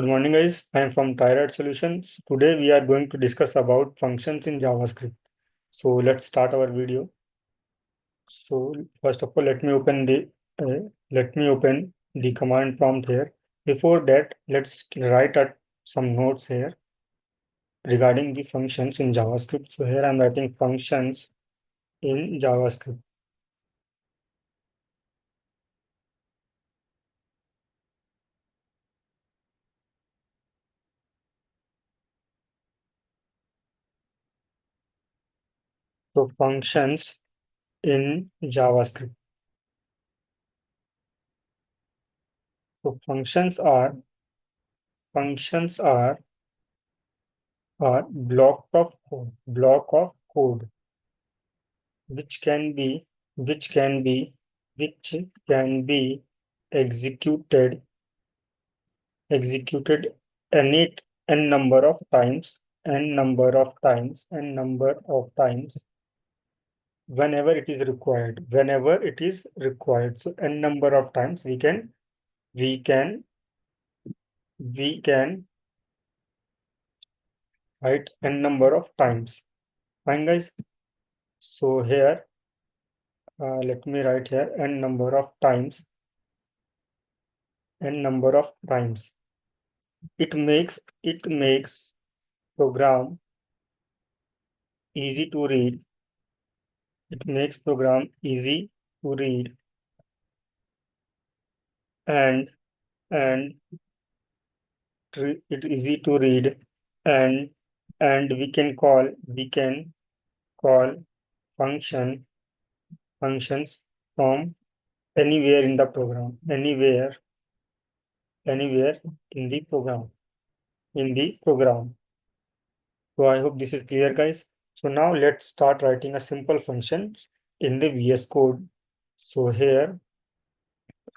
Good morning, guys. I am from Thyroid Solutions. Today we are going to discuss about functions in JavaScript. So let's start our video. So first of all, let me open the command prompt here. Before that, let's write some notes here regarding the functions in JavaScript. So here I'm writing functions in JavaScript. So functions in JavaScript. So functions are block of code which can be which can be which can be executed executed any n number of times whenever it is required. So n number of times we can write n number of times. Fine, guys. So here let me write here n number of times. It makes program easy to read. It makes program easy to read and and it easy to read and we can call functions from anywhere in the program, anywhere in the program. So I hope this is clear, guys. So now let's start writing a simple function in the VS Code. So here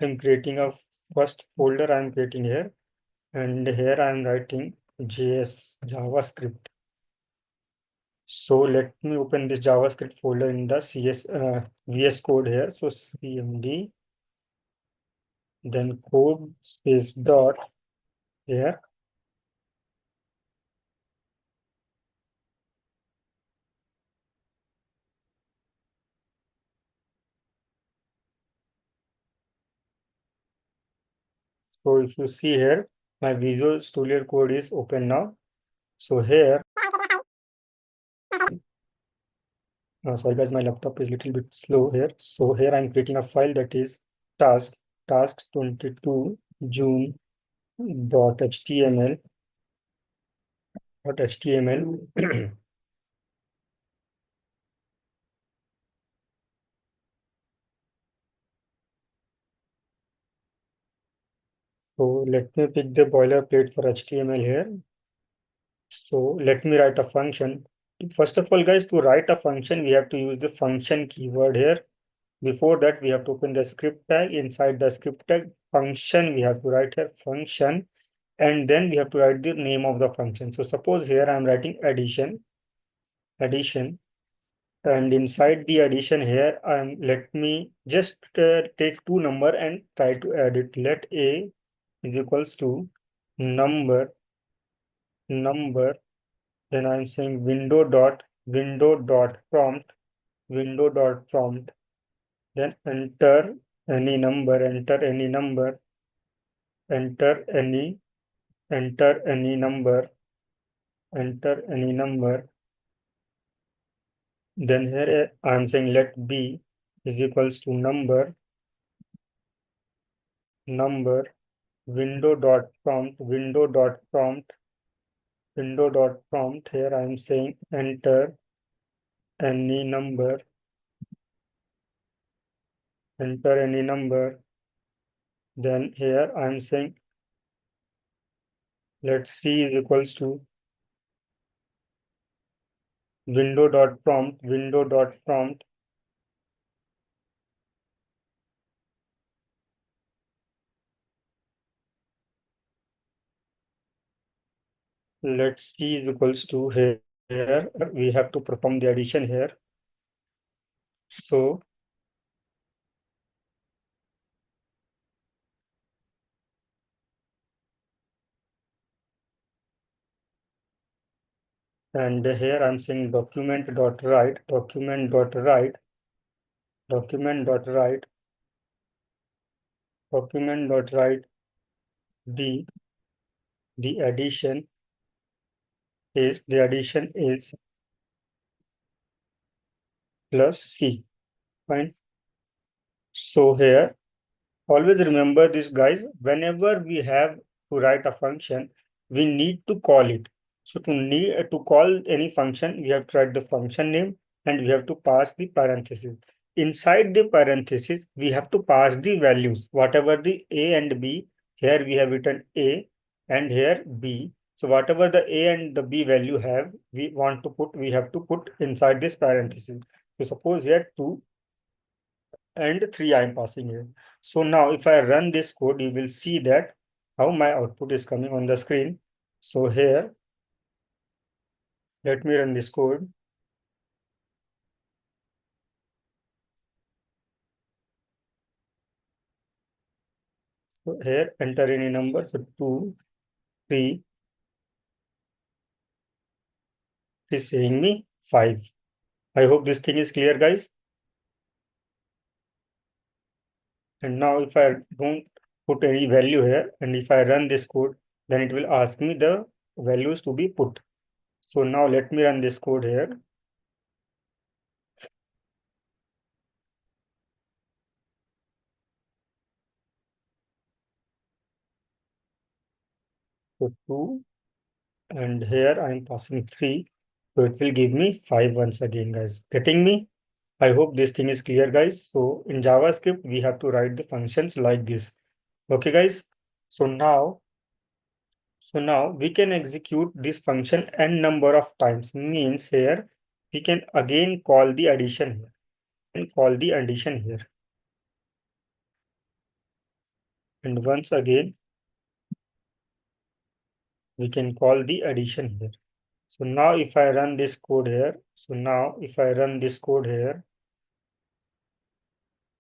I'm creating a first folder I'm creating here, and here I'm writing JavaScript. So let me open this JavaScript folder in the VS Code here. So cmd, then code space dot here. So if you see here, my Visual Studio Code is open now. So here, sorry guys, my laptop is a little bit slow here. So here I'm creating a file that is task 22 June dot html. So let me pick the boilerplate for HTML here. So let me write a function. First of all, guys, to write a function, we have to use the function keyword here. Before that, we have to open the script tag. Inside the script tag function, we have to write a function, and then we have to write the name of the function. So suppose here I'm writing addition, and inside the addition here, let me just take two number and try to add it. Let a is equals to number. Then I'm saying window dot prompt. Then enter any enter any number, enter any number. Then here I'm saying let b is equals to number, window dot prompt. Here I'm saying enter any number, Then here I'm saying let c is equals to window dot prompt. Let c is equals to here we have to perform the addition here. So And here I'm saying document.write, document.write, document.write, document.write, the the addition is plus C. Fine. So here, always remember this, guys. Whenever we have to write a function, we need to call it. So to call any function, we have to write the function name and we have to pass the parenthesis. Inside the parenthesis, we have to pass the values, whatever the A and B. Here we have written A and here B. So whatever the A and the B value have, we have to put inside this parenthesis. So suppose here 2 and 3 I am passing here. So now if I run this code, you will see that how my output is coming on the screen. So here, let me run this code. So here, enter any number. So 2, 3 is saying me 5. I hope this thing is clear, guys. And now if I don't put any value here and if I run this code, then it will ask me the values to be put. So now let me run this code here. So 2 and here I am passing 3. So it will give me 5 once again, guys. Getting me? I hope this thing is clear, guys. So in JavaScript, we have to write the functions like this. Okay, guys. So now we can execute this function n number of times. Means here we can again call the addition here and call the addition here. And once again, we can call the addition here. So now if I run this code here,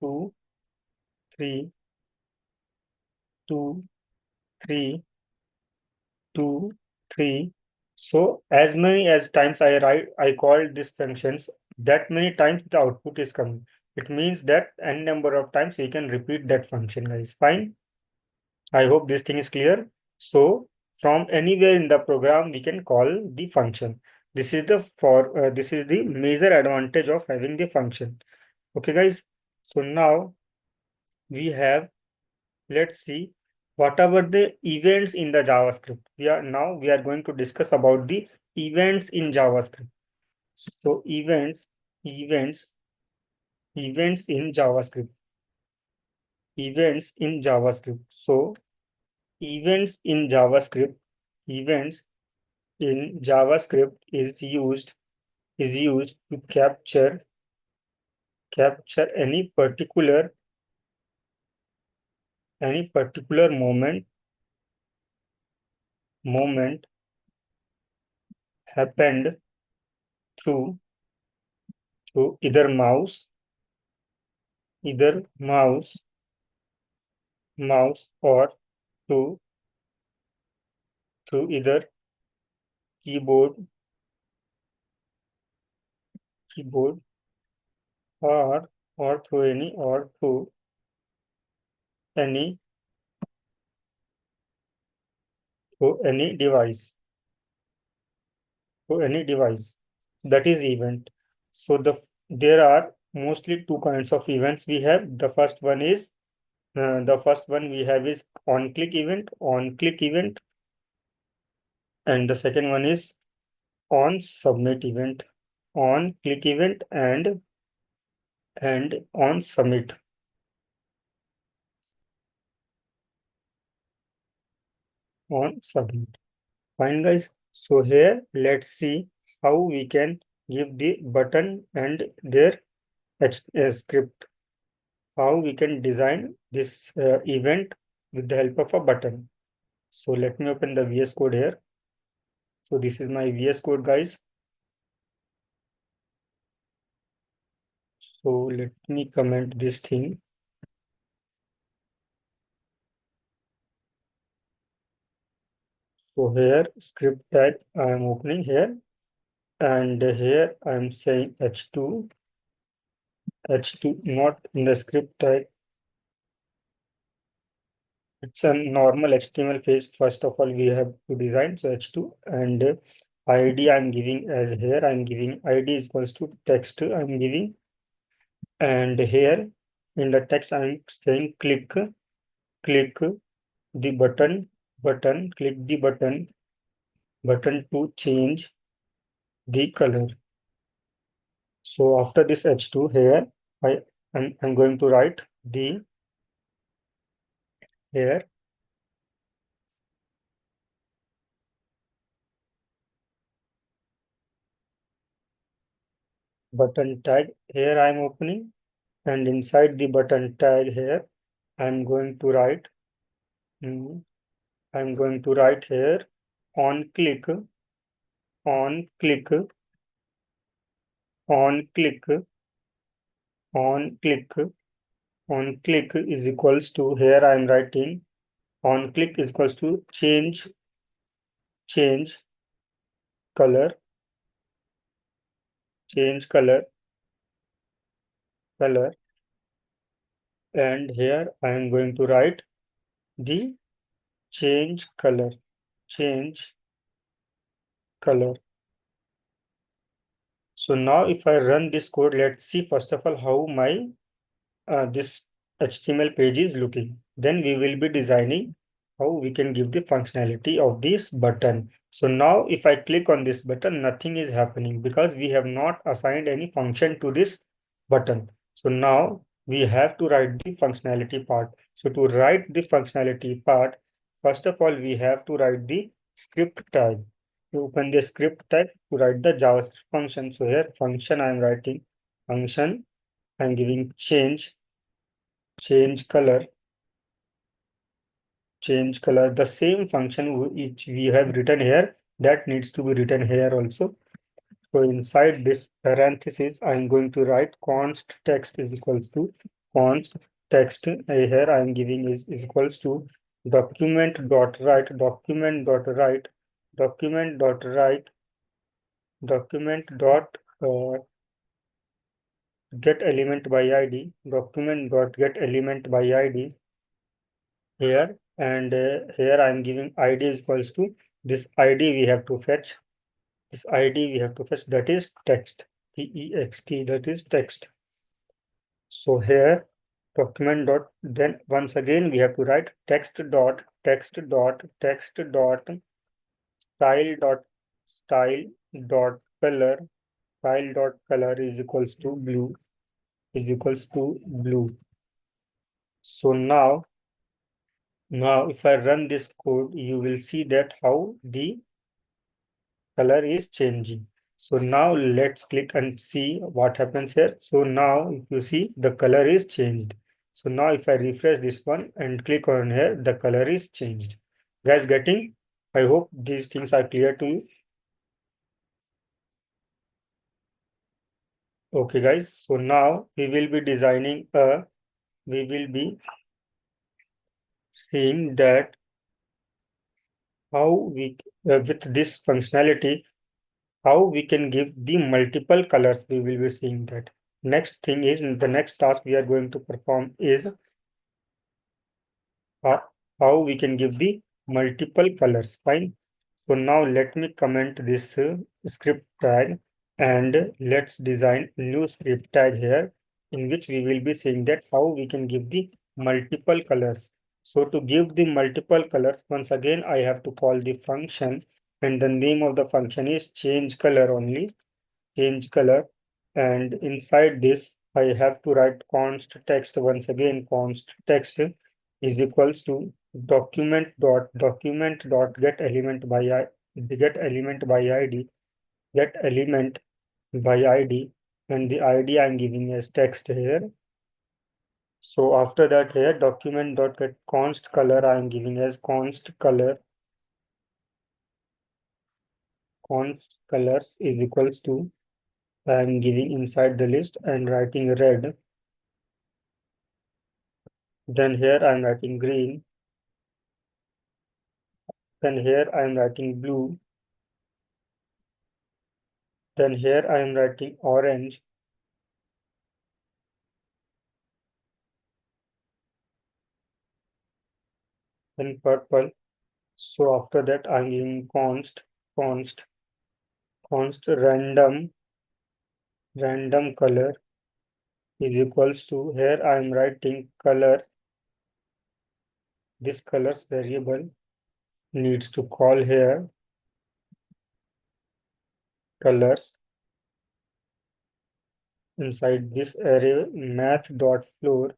2, 3, 2, 3, 2, 3. So as many as times I call these functions, that many times the output is coming. It means that n number of times you can repeat that function, guys. Fine. I hope this thing is clear. So from anywhere in the program, we can call the function. This is the major advantage of having the function. Okay, guys. So now we have, let's see whatever the events in the JavaScript. We are going to discuss about the events in JavaScript. So events, events in JavaScript, events in JavaScript. So events in JavaScript, events in JavaScript is used to capture any particular moment happened through either mouse or through either keyboard or through any any device that is event. So there are mostly two kinds of events we have. The first one we have is on click event, and the second one is on submit event, on click event and on submit. Fine, guys. So here, let's see how we can give the button and their script. How we can design this event with the help of a button. So let me open the VS Code here. So this is my VS Code, guys. So let me comment this thing. So here, script tag I am opening here. and here I'm saying h2 not in the script type. It's a normal HTML page. First of all, we have to design. So h2 and ID I'm giving as here. I'm giving ID is equals to text. I'm giving, and here in the text I'm saying click the click the button to change the color. So after this h2 here, I'm going to write the here button tag. Here I'm opening, and inside the button tag here I'm going to write mm, I'm going to write here on click on click on click on click on click is equals to, here I'm writing on click is equals to change color change color, and here I am going to write the change change color. So now if I run this code, let's see first of all how my this HTML page is looking. Then we will be designing how we can give the functionality of this button. So now if I click on this button, nothing is happening because we have not assigned any function to this button. So now we have to write the functionality part. So to write the functionality part, first of all, we have to write the script tag. To open the script tag to write the JavaScript function. So here function I am writing function. I'm giving change color, the same function which we have written here, that needs to be written here also. So inside this parenthesis I'm going to write const text is equals to const text. Here I'm giving is equals to document dot get element by id document dot get element by id here, and here I'm giving id is equals to this id we have to fetch. This id we have to fetch, that is text, text, that is text. So here document dot, then once again we have to write text dot style dot style dot color style dot color is equals to blue. So now if I run this code, you will see that how the color is changing. So now let's click and see what happens here. So now if you see, the color is changed. So now if I refresh this one and click on here, the color is changed. Guys, getting? I hope these things are clear to you. Okay, guys. So now we will be designing we will be seeing that how we, with this functionality, how we can give the multiple colors. We will be seeing that. Next thing is, the next task we are going to perform is uh, how we can give the multiple colors. Fine. So now let me comment this script tag, and let's design a new script tag here in which we will be seeing that how we can give the multiple colors. So to give the multiple colors, once again I have to call the function, and the name of the function is change color only, change color. And inside this I have to write const text. Once again const text is equals to document dot get element by get element by id get element by id, and the id I'm giving as text here. So after that here document dot get const color I'm giving as const colors is equals to, I'm giving inside the list and writing red. Then here I'm writing green. Then here I'm writing blue. Then here I am writing orange, then purple. So after that I'm giving const, random color is equals to, here I am writing color. This colors variable needs to call here colors. Inside this array, math.floor,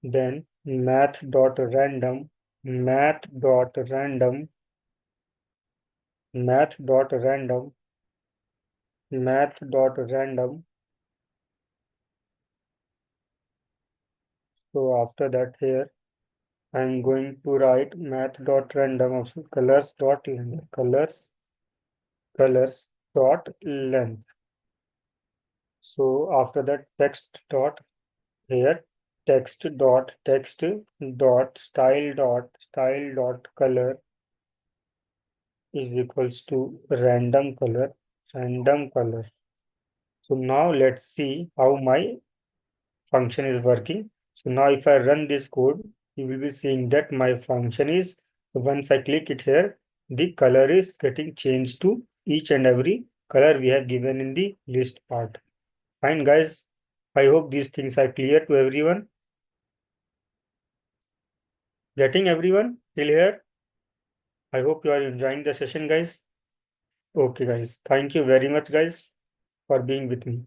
then math.random, math.random, math.random. So after that here, I'm going to write math.random also colors dot length. So after that here text dot style dot color is equals to random color. So now let's see how my function is working. So now if I run this code, you will be seeing that my function is, once I click it here, the color is getting changed to each and every color we have given in the list part. Fine, guys. I hope these things are clear to everyone. Getting everyone till here? I hope you are enjoying the session, guys. Okay, guys. Thank you very much, guys, for being with me.